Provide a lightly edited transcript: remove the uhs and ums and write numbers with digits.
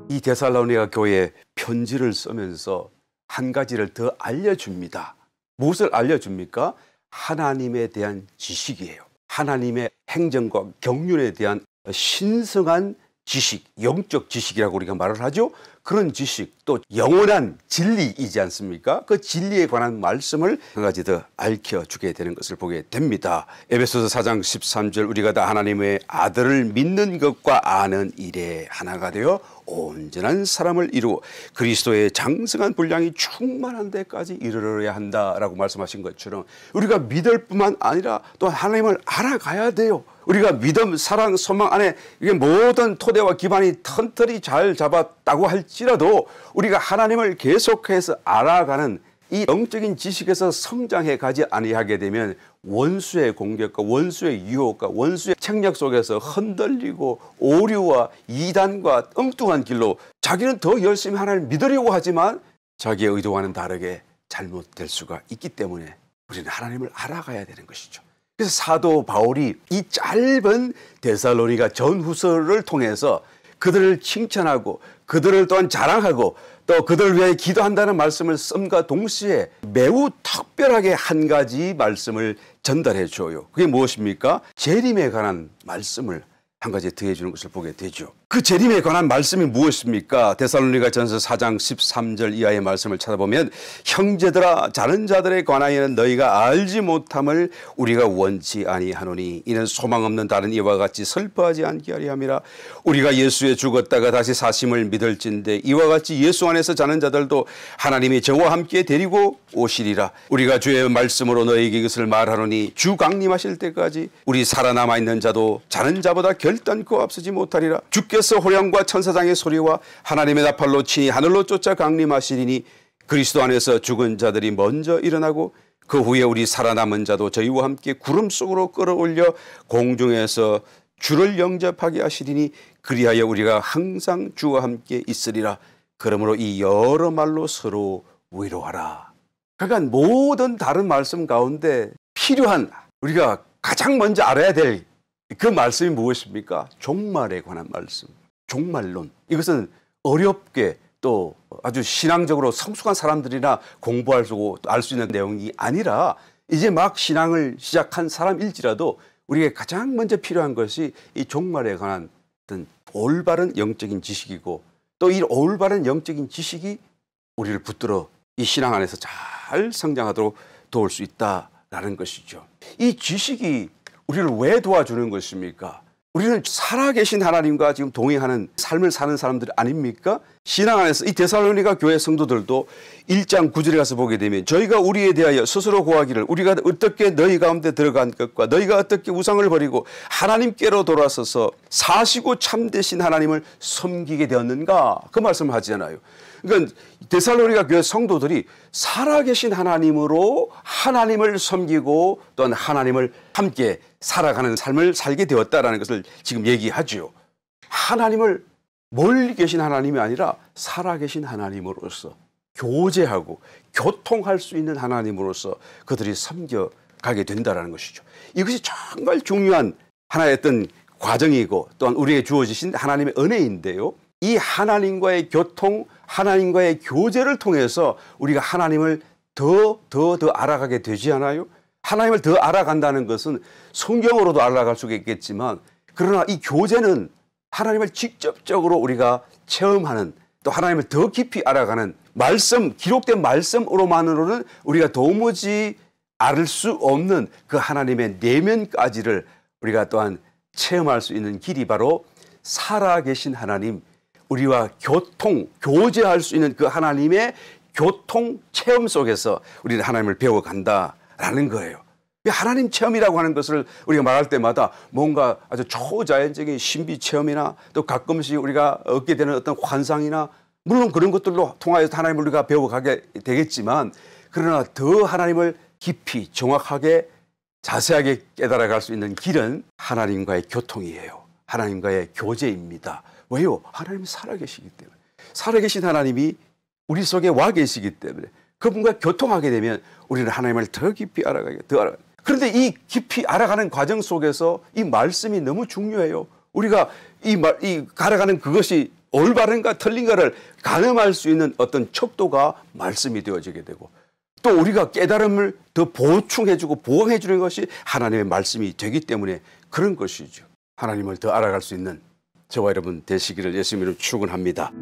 이 데살로니가 교회에 편지를 쓰면서 한 가지를 더 알려줍니다. 무엇을 알려줍니까? 하나님에 대한 지식이에요. 하나님의 행정과 경륜에 대한 신성한 지식, 영적 지식이라고 우리가 말을 하죠. 그런 지식, 또 영원한 진리이지 않습니까? 그 진리에 관한 말씀을 한 가지 더 알려주게 되는 것을 보게 됩니다. 에베소서 4장 13절, 우리가 다 하나님의 아들을 믿는 것과 아는 일에 하나가 되어 온전한 사람을 이루어 그리스도의 장성한 분량이 충만한 데까지 이르러야 한다라고 말씀하신 것처럼 우리가 믿을 뿐만 아니라 또 하나님을 알아가야 돼요. 우리가 믿음, 사랑, 소망 안에 이게 모든 토대와 기반이 튼튼히 잘 잡았다고 할지라도 우리가 하나님을 계속해서 알아가는 이 영적인 지식에서 성장해 가지 아니하게 되면 원수의 공격과 원수의 유혹과 원수의 책략 속에서 흔들리고 오류와 이단과 엉뚱한 길로 자기는 더 열심히 하나님을 믿으려고 하지만 자기의 의도와는 다르게 잘못될 수가 있기 때문에 우리는 하나님을 알아가야 되는 것이죠. 그래서 사도 바울이 이 짧은 데살로니가 전후서를 통해서 그들을 칭찬하고 그들을 또한 자랑하고 또 그들을 위해 기도한다는 말씀을 씀과 동시에 매우 특별하게 한 가지 말씀을 전달해 줘요. 그게 무엇입니까? 재림에 관한 말씀을 한 가지 더해 주는 것을 보게 되죠. 그 재림에 관한 말씀이 무엇입니까? 데살로니가 전서 4장 13절 이하의 말씀을 찾아보면 형제들아 자는 자들에 관하여는 너희가 알지 못함을 우리가 원치 아니하노니 이는 소망 없는 다른 이와 같이 슬퍼하지 않게 하려 함이라. 우리가 예수에 죽었다가 다시 사심을 믿을진대 이와 같이 예수 안에서 자는 자들도 하나님이 저와 함께 데리고 오시리라. 우리가 주의 말씀으로 너희에게 이것을 말하노니 주 강림하실 때까지 우리 살아남아 있는 자도 자는 자보다 결단코 앞서지 못하리라. 주께서 호령과 천사장의 소리와 하나님의 나팔로 친히 하늘로 쫓아 강림하시리니 그리스도 안에서 죽은 자들이 먼저 일어나고 그 후에 우리 살아남은 자도 저희와 함께 구름 속으로 끌어올려 공중에서 주를 영접하게 하시리니 그리하여 우리가 항상 주와 함께 있으리라. 그러므로 이 여러 말로 서로 위로하라. 그러니까 모든 다른 말씀 가운데 필요한 우리가 가장 먼저 알아야 될 그 말씀이 무엇입니까? 종말에 관한 말씀, 종말론. 이것은 어렵게 또 아주 신앙적으로 성숙한 사람들이나 공부할 수 알 수 있는 내용이 아니라 이제 막 신앙을 시작한 사람일지라도 우리에게 가장 먼저 필요한 것이 이 종말에 관한 어떤 올바른 영적인 지식이고 또 이 올바른 영적인 지식이 우리를 붙들어 이 신앙 안에서 잘 성장하도록 도울 수 있다라는 것이죠. 이 지식이 우리를 왜 도와주는 것입니까? 우리는 살아계신 하나님과 지금 동행하는 삶을 사는 사람들 아닙니까? 신앙 안에서 이 데살로니가 교회 성도들도 1장 9절에 가서 보게 되면 저희가 우리에 대하여 스스로 고하기를 우리가 어떻게 너희 가운데 들어간 것과 너희가 어떻게 우상을 버리고 하나님께로 돌아서서 사시고 참되신 하나님을 섬기게 되었는가? 그 말씀을 하잖아요. 그러니까 데살로니가 교회 성도들이 살아계신 하나님으로 하나님을 섬기고 또한 하나님을 함께 살아가는 삶을 살게 되었다라는 것을 지금 얘기하죠. 하나님을 멀리 계신 하나님이 아니라 살아계신 하나님으로서 교제하고 교통할 수 있는 하나님으로서 그들이 섬겨가게 된다는 것이죠. 이것이 정말 중요한 하나의 어떤 과정이고 또한 우리에게 주어지신 하나님의 은혜인데요. 이 하나님과의 교통, 하나님과의 교제를 통해서 우리가 하나님을 더 알아가게 되지 않아요? 하나님을 더 알아간다는 것은 성경으로도 알아갈 수가 있겠지만 그러나 이 교제는 하나님을 직접적으로 우리가 체험하는 또 하나님을 더 깊이 알아가는 말씀, 기록된 말씀으로만으로는 우리가 도무지 알 수 없는 그 하나님의 내면까지를 우리가 또한 체험할 수 있는 길이 바로 살아계신 하나님, 우리와 교제할 수 있는 그 하나님의 교통 체험 속에서 우리는 하나님을 배워간다라는 거예요. 하나님 체험이라고 하는 것을 우리가 말할 때마다 뭔가 아주 초자연적인 신비 체험이나 또 가끔씩 우리가 얻게 되는 어떤 환상이나 물론 그런 것들로 통하여서 하나님을 우리가 배워가게 되겠지만 그러나 더 하나님을 깊이 정확하게 자세하게 깨달아갈 수 있는 길은 하나님과의 교통이에요. 하나님과의 교제입니다. 왜요? 하나님이 살아계시기 때문에. 살아계신 하나님이 우리 속에 와 계시기 때문에 그분과 교통하게 되면 우리는 하나님을 더 깊이 알아가게, 더 알아가게. 그런데 이 깊이 알아가는 과정 속에서 이 말씀이 너무 중요해요. 우리가 이 알아가는 그것이 올바른가 틀린가를 가늠할 수 있는 어떤 척도가 말씀이 되어지게 되고, 또 우리가 깨달음을 더 보충해주고 보강해주는 것이 하나님의 말씀이 되기 때문에 그런 것이죠. 하나님을 더 알아갈 수 있는 저와 여러분 되시기를 예수님으로 축원합니다.